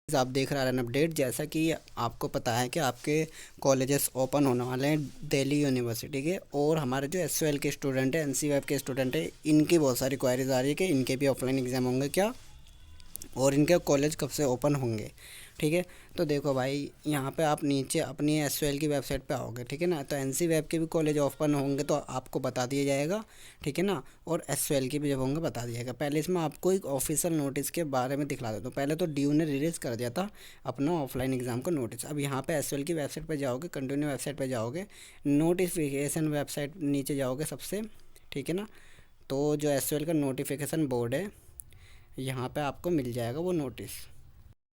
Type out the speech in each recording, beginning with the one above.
आप देख रहे हैं अपडेट। जैसा कि आपको पता है कि आपके कॉलेजेस ओपन होने वाले हैं दिल्ली यूनिवर्सिटी के, और हमारे जो एसयूएल के स्टूडेंट हैं, एनसीवेब के स्टूडेंट हैं, इनकी बहुत सारी क्वायरीज आ रही है कि इनके भी ऑफलाइन एग्ज़ाम होंगे क्या और इनके कॉलेज कब से ओपन होंगे। ठीक है, तो देखो भाई, यहाँ पे आप नीचे अपनी एसयूएल की वेबसाइट पे आओगे, ठीक है ना। तो एनसी वेब के भी कॉलेज ओपन होंगे तो आपको बता दिया जाएगा, ठीक है ना। और एसयूएल के भी जब होंगे बता दिया जाएगा। पहले इसमें आपको एक ऑफिशियल नोटिस के बारे में दिखला देता हूँ। पहले तो ड्यू ने रिलीज़ कर दिया था अपना ऑफलाइन एग्ज़ाम का नोटिस। अब यहाँ पे एसयूएल की वेबसाइट पर जाओगे, कंटिन्यू वेबसाइट पर जाओगे, नोटिफिकेशन वेबसाइट नीचे जाओगे सबसे, ठीक है ना। तो जो एसयूएल का नोटिफिकेशन बोर्ड है, यहाँ पे आपको मिल जाएगा वो नोटिस।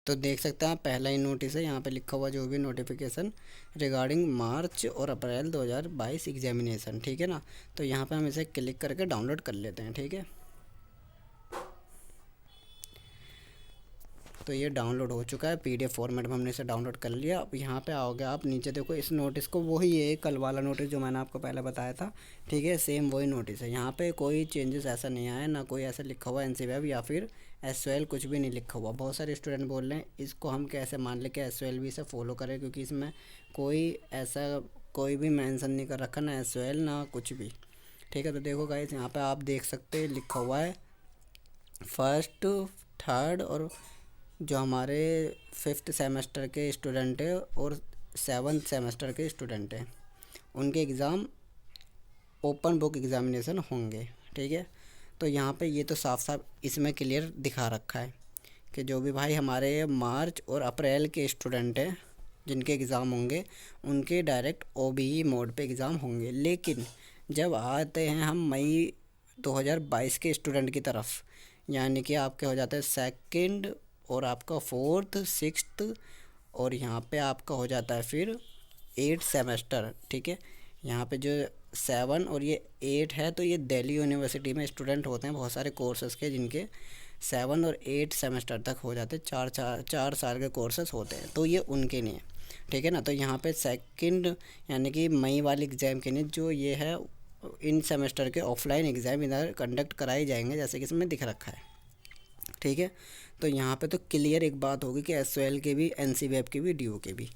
तो देख सकते हैं आप, पहला ही नोटिस है, यहाँ पे लिखा हुआ जो भी नोटिफिकेशन रिगार्डिंग मार्च और अप्रैल 2022 एग्जामिनेशन, ठीक है ना। तो यहाँ पे हम इसे क्लिक करके डाउनलोड कर लेते हैं, ठीक है। तो ये डाउनलोड हो चुका है, पीडीएफ फॉर्मेट में हमने इसे डाउनलोड कर लिया। अब यहाँ पे आओगे आप, नीचे देखो इस नोटिस को, वही है कल वाला नोटिस जो मैंने आपको पहले बताया था, ठीक है, सेम वही नोटिस है। यहाँ पे कोई चेंजेस ऐसा नहीं आया, ना कोई ऐसा लिखा हुआ एनसीवेब या फिर एसओएल, कुछ भी नहीं लिखा हुआ। बहुत सारे स्टूडेंट बोल रहे हैं इसको हम कैसे मान लें कि एसओएल भी इसे फॉलो करें, क्योंकि इसमें कोई ऐसा कोई भी मेंशन नहीं कर रखा, ना एसओएल ना कुछ भी। ठीक है, तो देखो गाइस, यहाँ पे आप देख सकते हैं लिखा हुआ है फर्स्ट, थर्ड और जो हमारे फिफ्थ सेमेस्टर के स्टूडेंट हैं और सेवन्थ सेमेस्टर के स्टूडेंट हैं, उनके एग्ज़ाम ओपन बुक एग्ज़ामिनेशन होंगे, ठीक है। तो यहाँ पे ये तो साफ साफ इसमें क्लियर दिखा रखा है कि जो भी भाई हमारे मार्च और अप्रैल के स्टूडेंट हैं जिनके एग्ज़ाम होंगे, उनके डायरेक्ट ओबीई मोड पे एग्ज़ाम होंगे। लेकिन जब आते हैं हम मई 2022 के स्टूडेंट की तरफ, यानी कि आपके हो जाता है सेकंड और आपका फोर्थ, सिक्स्थ, और यहाँ पे आपका हो जाता है फिर एट सेमेस्टर, ठीक है। यहाँ पे जो सेवन और ये एट है, तो ये दिल्ली यूनिवर्सिटी में स्टूडेंट होते हैं बहुत सारे कोर्सेज़ के, जिनके सेवन और एट सेमेस्टर तक हो जाते हैं, चार साल के कोर्सेज होते हैं, तो ये उनके लिए, ठीक है ना। तो यहाँ पे सेकंड यानी कि मई वाले एग्ज़ाम के लिए जो ये है, इन सेमेस्टर के ऑफलाइन एग्ज़ाम इधर कंडक्ट कराए जाएंगे, जैसे कि इसमें दिख रखा है, ठीक है। तो यहाँ पे तो क्लियर एक बात होगी कि एसओएल के भी, एनसीवेब के भी, ड्यू के भी,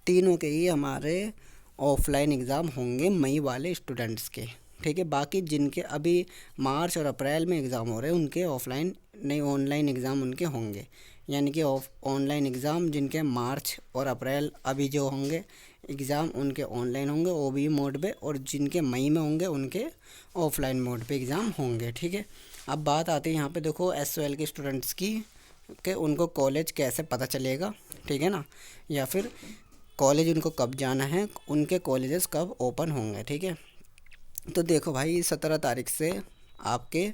तीनों के ही हमारे ऑफलाइन एग्ज़ाम होंगे मई वाले स्टूडेंट्स के, ठीक है। बाकी जिनके अभी मार्च और अप्रैल में एग्ज़ाम हो रहे हैं, उनके ऑफलाइन नहीं ऑनलाइन एग्ज़ाम उनके होंगे। यानी कि ऑनलाइन एग्ज़ाम जिनके मार्च और अप्रैल अभी जो होंगे एग्ज़ाम, उनके ऑनलाइन होंगे ओबी मोड पे, और जिनके मई में होंगे उनके ऑफलाइन मोड पे एग्ज़ाम होंगे, ठीक है। अब बात आती है यहाँ पे देखो एसओएल के स्टूडेंट्स की, कि उनको कॉलेज कैसे पता चलेगा, ठीक है ना, या फिर कॉलेज उनको कब जाना है, उनके कॉलेजेस कब ओपन होंगे, ठीक है। तो देखो भाई, 17 तारीख से आपके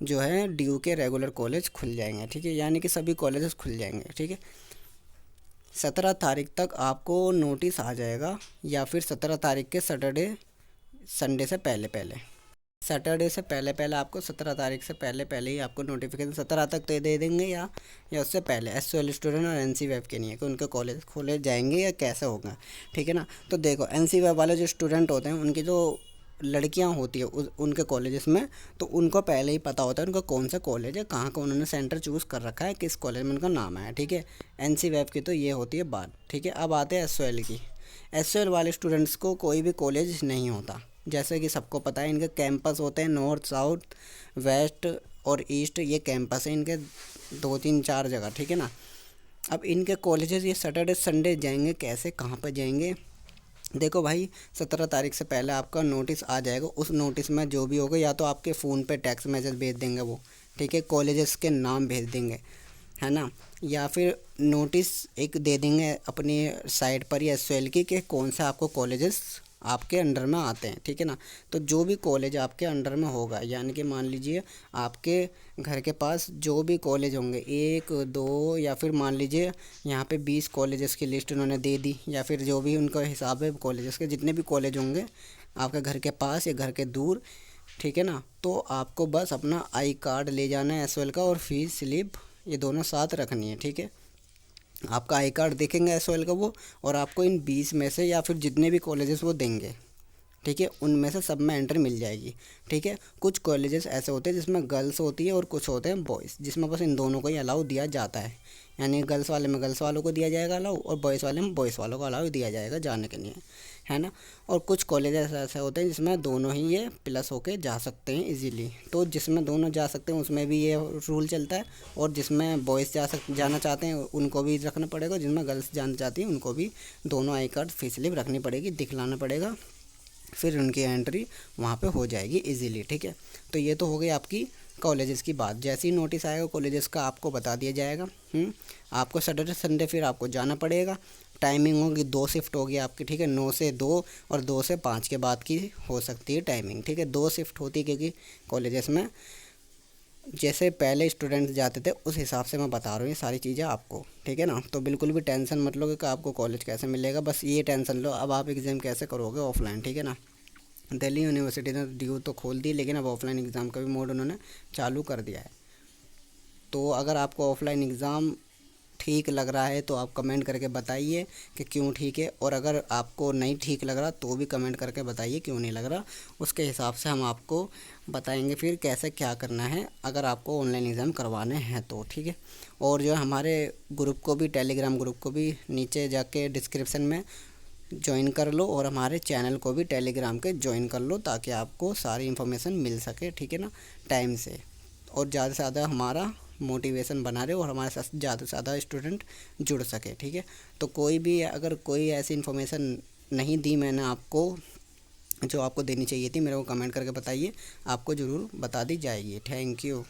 जो है ड्यू के रेगुलर कॉलेज खुल जाएंगे, ठीक है, यानी कि सभी कॉलेजेस खुल जाएंगे, ठीक है। 17 तारीख तक आपको नोटिस आ जाएगा, या फिर 17 तारीख के सैटरडे संडे से पहले पहले, सैटरडे से पहले पहले आपको 17 तारीख से पहले पहले ही आपको नोटिफिकेशन 17 तक तो दे देंगे, या उससे पहले एसओएल स्टूडेंट और एनसी वेब के नहीं है कि उनके कॉलेज खोले जाएंगे या कैसे होगा, ठीक है ना। तो देखो एनसी वेब वाले जो स्टूडेंट होते हैं, उनकी जो लड़कियां होती है उनके कॉलेजेस में, तो उनको पहले ही पता होता है उनका कौन सा कॉलेज है, कहाँ का उन्होंने सेंटर चूज़ कर रखा है, किस कॉलेज में उनका नाम है, ठीक है। एनसी वेब की तो ये होती है बात, ठीक है। अब आते हैं एसओएल की। एसओएल वाले स्टूडेंट्स को कोई भी कॉलेज नहीं होता, जैसे कि सबको पता है इनके कैंपस होते हैं नॉर्थ, साउथ, वेस्ट और ईस्ट, ये कैंपस है इनके 2 3 4 जगह, ठीक है ना। अब इनके कॉलेजेस ये सैटरडे संडे जाएंगे कैसे, कहाँ पर जाएंगे। देखो भाई, 17 तारीख से पहले आपका नोटिस आ जाएगा। उस नोटिस में जो भी होगा, या तो आपके फ़ोन पे टेक्स्ट मैसेज भेज देंगे वो, ठीक है, कॉलेजेस के नाम भेज देंगे, है ना, या फिर नोटिस एक दे देंगे अपनी साइट पर या एसओएल की कि कौन सा आपको कॉलेजेस आपके अंडर में आते हैं, ठीक है ना। तो जो भी कॉलेज आपके अंडर में होगा, यानी कि मान लीजिए आपके घर के पास जो भी कॉलेज होंगे, एक दो, या फिर मान लीजिए यहाँ पे 20 कॉलेजेस की लिस्ट उन्होंने दे दी, या फिर जो भी उनका हिसाब है कॉलेजेस के, जितने भी कॉलेज होंगे आपके घर के पास या घर के दूर, ठीक है ना। तो आपको बस अपना आई कार्ड ले जाना है एसओएल का, और फीस स्लिप, ये दोनों साथ रखनी है, ठीक है। आपका आई कार्ड देखेंगे एसओएल का वो, और आपको इन 20 में से या फिर जितने भी कॉलेजेस वो देंगे, ठीक है, उनमें से सब में एंट्री मिल जाएगी, ठीक है। कुछ कॉलेजेस ऐसे होते हैं जिसमें गर्ल्स होती है और कुछ होते हैं बॉयज़, जिसमें बस इन दोनों को ही अलाउ दिया जाता है, यानी गर्ल्स वाले में गर्ल्स वालों को दिया जाएगा अलाउ, और बॉयज़ वाले में बॉयज़ वालों को अलाउ दिया जाएगा जाने के लिए, है ना। और कुछ कॉलेजेस ऐसे होते हैं जिसमें दोनों ही ये प्लस होके जा सकते हैं इजीली, तो जिसमें दोनों जा सकते हैं उसमें भी ये रूल चलता है, और जिसमें बॉयज़ जाना चाहते हैं उनको भी रखना पड़ेगा, जिसमें गर्ल्स जाना चाहती हैं उनको भी दोनों आई कार्ड फी स्लिप रखनी पड़ेगी, दिखलाना पड़ेगा, फिर उनकी एंट्री वहाँ पे हो जाएगी इजीली, ठीक है। तो ये तो हो गई आपकी कॉलेजेस की बात। जैसे ही नोटिस आएगा कॉलेजेस का आपको बता दिया जाएगा। आपको सैटरडे संडे फिर आपको जाना पड़ेगा। टाइमिंग होगी 2 शिफ्ट होगी आपकी, ठीक है, 9 से 2 और 2 से 5 के बाद की हो सकती है टाइमिंग, ठीक है। 2 शिफ्ट होती है क्योंकि कॉलेजेस में जैसे पहले स्टूडेंट्स जाते थे उस हिसाब से मैं बता रहा हूँ ये सारी चीज़ें आपको, ठीक है ना। तो बिल्कुल भी टेंशन मत लो कि आपको कॉलेज कैसे मिलेगा, बस ये टेंशन लो अब आप एग्ज़ाम कैसे करोगे ऑफलाइन, ठीक है ना। दिल्ली यूनिवर्सिटी ने ड्यू तो खोल दी, लेकिन अब ऑफलाइन एग्ज़ाम का भी मोड उन्होंने चालू कर दिया है। तो अगर आपको ऑफलाइन एग्ज़ाम ठीक लग रहा है तो आप कमेंट करके बताइए कि क्यों ठीक है, और अगर आपको नहीं ठीक लग रहा तो भी कमेंट करके बताइए क्यों नहीं लग रहा। उसके हिसाब से हम आपको बताएंगे फिर कैसे क्या करना है अगर आपको ऑनलाइन एग्ज़ाम करवाने हैं तो, ठीक है। और जो हमारे ग्रुप को भी, टेलीग्राम ग्रुप को भी नीचे जाके डिस्क्रिप्शन में ज्वाइन कर लो, और हमारे चैनल को भी टेलीग्राम के ज्वाइन कर लो ताकि आपको सारी इन्फॉर्मेशन मिल सके, ठीक है ना, टाइम से। और ज़्यादा से ज़्यादा हमारा मोटिवेशन बना रहे और हमारे साथ ज़्यादा से ज़्यादा स्टूडेंट जुड़ सके, ठीक है। तो कोई भी अगर कोई ऐसी इन्फॉर्मेशन नहीं दी मैंने आपको जो आपको देनी चाहिए थी, मेरे को कमेंट करके बताइए, आपको ज़रूर बता दी जाएगी। Thank you.